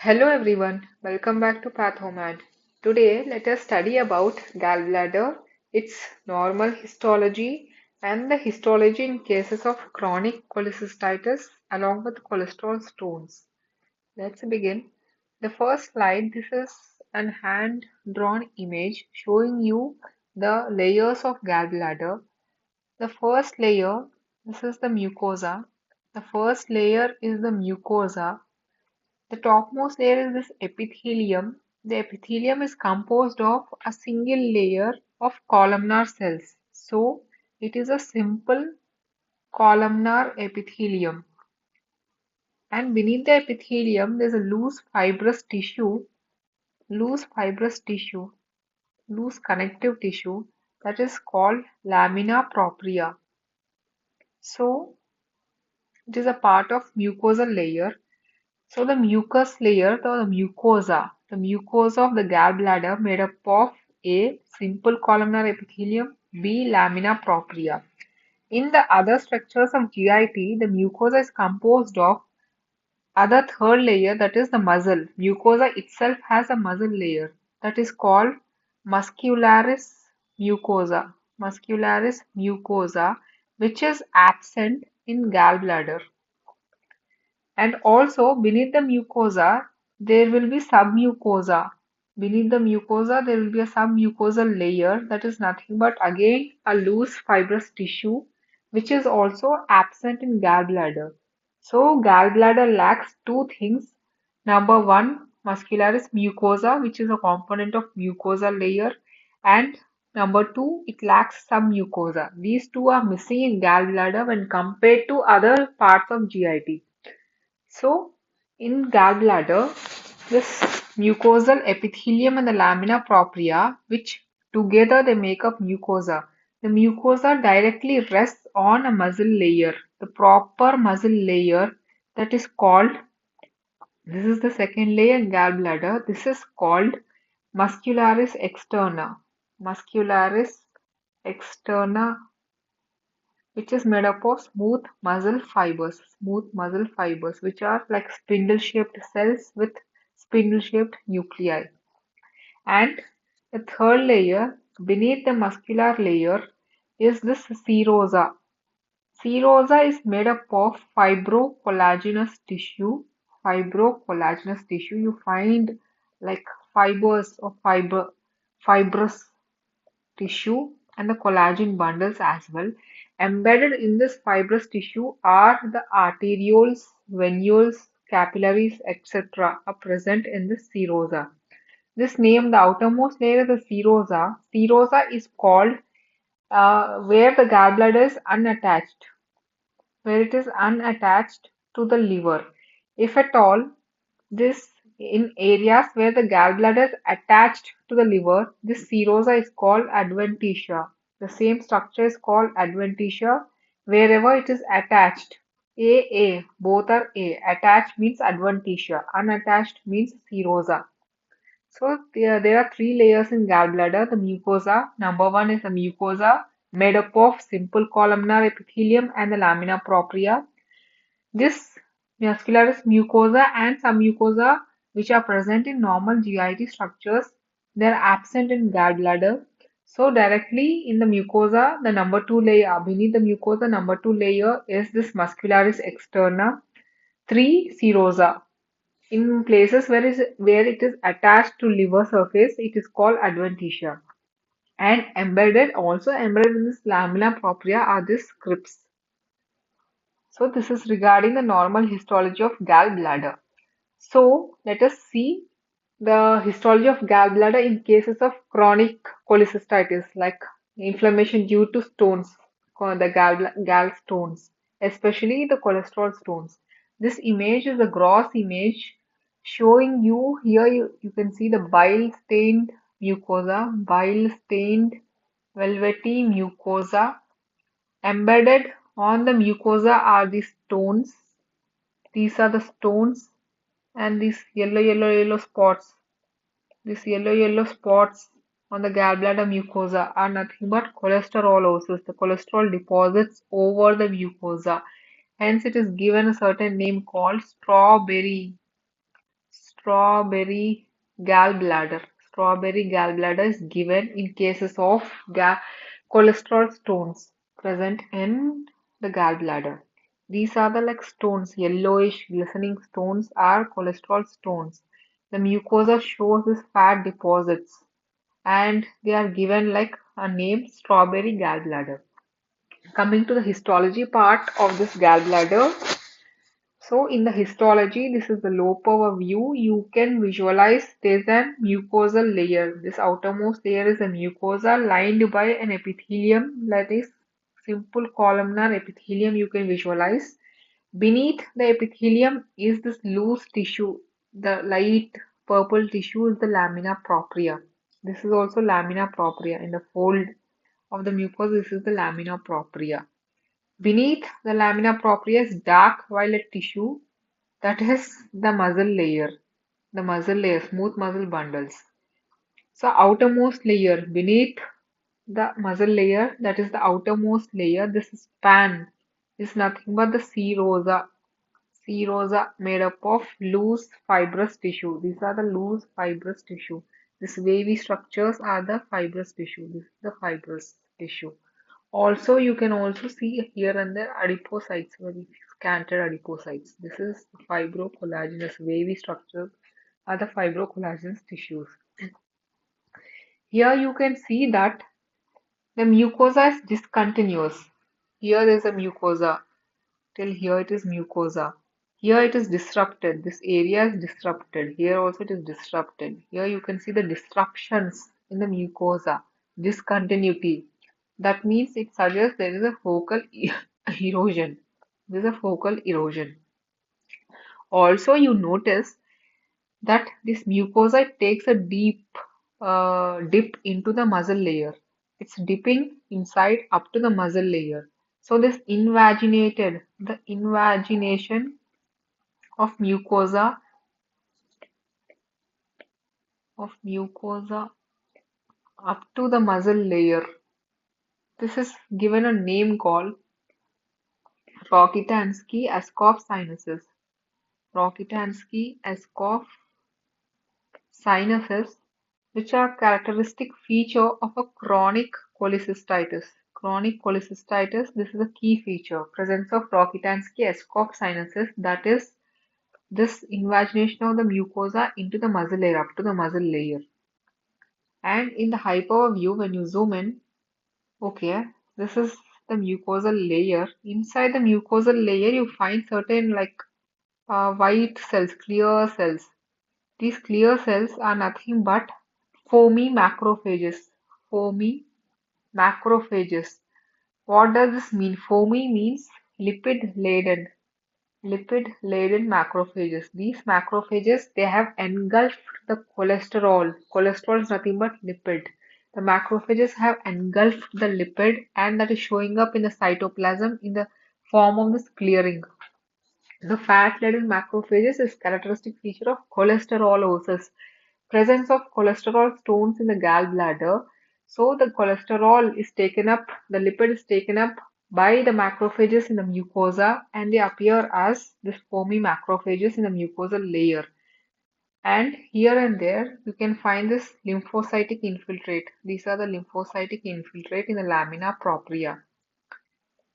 Hello everyone, welcome back to PathoMed. Today let us study about gallbladder, its normal histology and the histology in cases of chronic cholecystitis along with cholesterol stones. Let's begin. The first slide, this is an hand-drawn image showing you the layers of gallbladder. The first layer, this is the mucosa. The first layer is the mucosa. The topmost layer is this epithelium. The epithelium is composed of a single layer of columnar cells. So it is a simple columnar epithelium. And beneath the epithelium, there is a loose tissue, loose connective tissue that is called lamina propria. So it is a part of mucosal layer. So the mucus layer, the mucosa of the gallbladder made up of A. Simple columnar epithelium, B. Lamina propria. In the other structures of GIT, the mucosa is composed of other third layer, that is the muscle. Mucosa itself has a muscle layer that is called muscularis mucosa, which is absent in gallbladder. And also beneath the mucosa, there will be submucosa. Beneath the mucosa, there will be a submucosal layer that is nothing but again a loose fibrous tissue which is also absent in gallbladder. So gallbladder lacks two things. Number one, muscularis mucosa, which is a component of mucosal layer, and number two, it lacks submucosa. These two are missing in gallbladder when compared to other parts of GIT. So, in gallbladder, this mucosal epithelium and the lamina propria, which together they make up mucosa. The mucosa directly rests on a muscle layer, the proper muscle layer that is called, this is the second layer in gallbladder, this is called muscularis externa. Muscularis externa, which is made up of smooth muscle fibers, which are like spindle-shaped cells with spindle-shaped nuclei. And the third layer, beneath the muscular layer, is this serosa. Serosa is made up of fibrocollagenous tissue. Fibrocollagenous tissue, you find like fibers of fibrous tissue and the collagen bundles as well. Embedded in this fibrous tissue are the arterioles, venules, capillaries, etc. are present in the serosa. This name, the outermost layer is the serosa. Serosa is called where the gallbladder is unattached, where it is unattached to the liver. If at all, this in areas where the gallbladder is attached to the liver, this serosa is called adventitia. The same structure is called adventitia wherever it is attached. Both are A. Attached means adventitia, unattached means serosa. So there are three layers in gallbladder. The mucosa, number one is the mucosa made up of simple columnar epithelium and the lamina propria. This muscularis mucosa and submucosa, which are present in normal GIT structures, they are absent in gallbladder. So directly in the mucosa, the number two layer, beneath the mucosa, number two layer is this muscularis externa. Three, serosa. In places where it is attached to liver surface, it is called adventitia. And also embedded in this lamina propria are these crypts. So this is regarding the normal histology of gallbladder. So let us see the histology of gallbladder in cases of chronic cholecystitis, like inflammation due to stones, called the gallstones, especially the cholesterol stones. This image is a gross image showing you here you can see the bile stained mucosa, bile stained velvety mucosa. Embedded on the mucosa are the stones. These are the stones and these yellow spots. These yellow spots on the gallbladder mucosa are nothing but cholesterolosis. The cholesterol deposits over the mucosa. Hence, it is given a certain name called strawberry gallbladder. Strawberry gallbladder is given in cases of cholesterol stones present in the gallbladder. These are the like stones, yellowish glistening stones are cholesterol stones. The mucosa shows these fat deposits and they are given like a name strawberry gallbladder. Coming to the histology part of this gallbladder, so in the histology, this is the low power view. You can visualize there's a mucosal layer. This outermost layer is a mucosa lined by an epithelium, that is simple columnar epithelium you can visualize. Beneath the epithelium is this loose tissue. The light purple tissue is the lamina propria. This is also lamina propria. In the fold of the mucosa, this is the lamina propria. Beneath the lamina propria is dark violet tissue, that is the muscle layer, smooth muscle bundles. So outermost layer beneath the muscle layer, that is the outermost layer, this span is nothing but the serosa made up of loose fibrous tissue. These are the loose fibrous tissue. These wavy structures are the fibrous tissue. This is the fibrous tissue. Also, you can also see here and there adipocytes, very scanted adipocytes. This is fibrocollagenous wavy structures are the fibrocollagenous tissues. Here you can see that the mucosa is discontinuous. Here there is a mucosa. Till here it is mucosa. Here it is disrupted. This area is disrupted. Here also it is disrupted. Here you can see the disruptions in the mucosa. Discontinuity. That means it suggests there is a focal erosion. There is a focal erosion. Also, you notice that this mucosa takes a deep dip into the muscle layer. It's dipping inside up to the muscle layer. So this the invagination of mucosa up to the muscle layer. This is given a name called Rokitansky-Askov sinuses. Rokitansky-Askov sinuses, which are characteristic feature of a chronic cholecystitis. Chronic cholecystitis, this is a key feature. Presence of Rokitansky-Askov sinuses, that is this invagination of the mucosa into the muscle layer, up to the muscle layer. And in the high power view, when you zoom in, okay, this is the mucosal layer. Inside the mucosal layer, you find certain like white cells, clear cells. These clear cells are nothing but foamy macrophages. Foamy macrophages. What does this mean? Foamy means lipid laden. Lipid laden macrophages. These macrophages, they have engulfed the cholesterol. Cholesterol is nothing but lipid. The macrophages have engulfed the lipid and that is showing up in the cytoplasm in the form of this clearing. The fat-laden macrophages is characteristic feature of cholesterolosis. Presence of cholesterol stones in the gallbladder. So the cholesterol is taken up, the lipid is taken up by the macrophages in the mucosa and they appear as this foamy macrophages in the mucosal layer. And here and there you can find this lymphocytic infiltrate. These are the lymphocytic infiltrate in the lamina propria.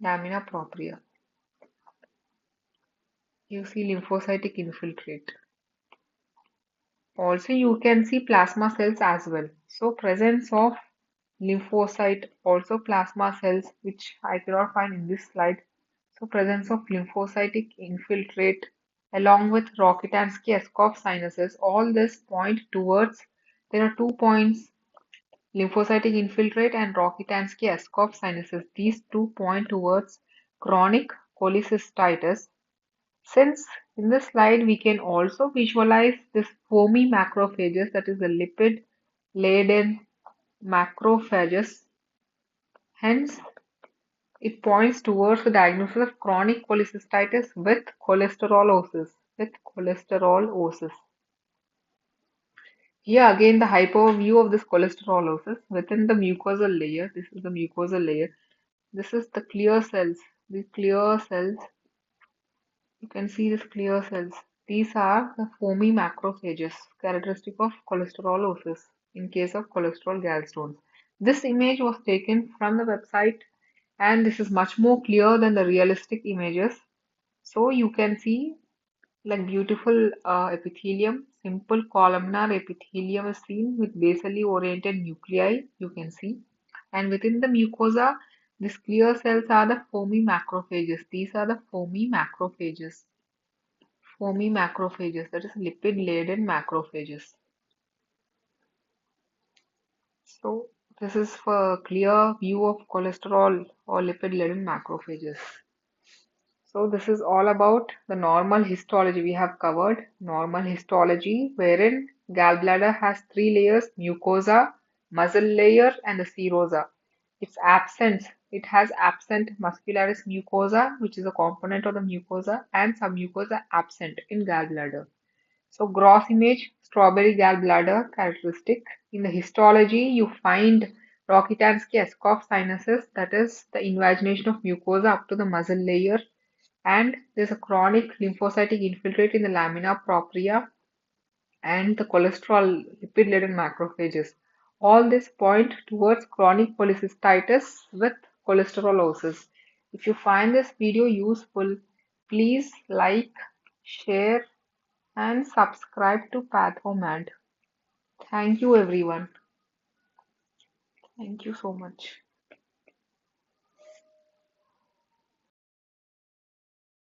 Lamina propria. You see lymphocytic infiltrate. Also, you can see plasma cells as well. So, presence of lymphocyte, also plasma cells, which I cannot find in this slide. So, presence of lymphocytic infiltrate along with Rokitansky-Askov sinuses, all this point towards, there are 2 points, lymphocytic infiltrate and Rokitansky-Askov sinuses. These 2 point towards chronic cholecystitis. Since in this slide we can also visualize this foamy macrophages, that is the lipid-laden macrophages, hence it points towards the diagnosis of chronic cholecystitis with cholesterolosis. Here again the hypoview of this cholesterolosis within the mucosal layer. This is the mucosal layer. This is the clear cells. The clear cells. You can see these clear cells. These are the foamy macrophages, characteristic of cholesterolosis in case of cholesterol gallstones. This image was taken from the website, and this is much more clear than the realistic images. So you can see like beautiful epithelium, simple columnar epithelium is seen with basally oriented nuclei, you can see. And within the mucosa, these clear cells are the foamy macrophages. These are the foamy macrophages. Foamy macrophages, that is lipid-laden macrophages. So this is for a clear view of cholesterol or lipid-laden macrophages. So this is all about the normal histology. We have covered normal histology, wherein gallbladder has three layers: mucosa, muscle layer, and the serosa. It has absent muscularis mucosa, which is a component of the mucosa, and submucosa absent in gallbladder. So gross image, strawberry gallbladder characteristic. In the histology, you find Rokitansky-Escoff sinuses, that is the invagination of mucosa up to the muscle layer, and there's a chronic lymphocytic infiltrate in the lamina propria and the cholesterol lipid-laden macrophages. All this point towards chronic cholecystitis with cholesterolosis. If you find this video useful, please like, share, and subscribe to Pathomed. Thank you, everyone. Thank you so much.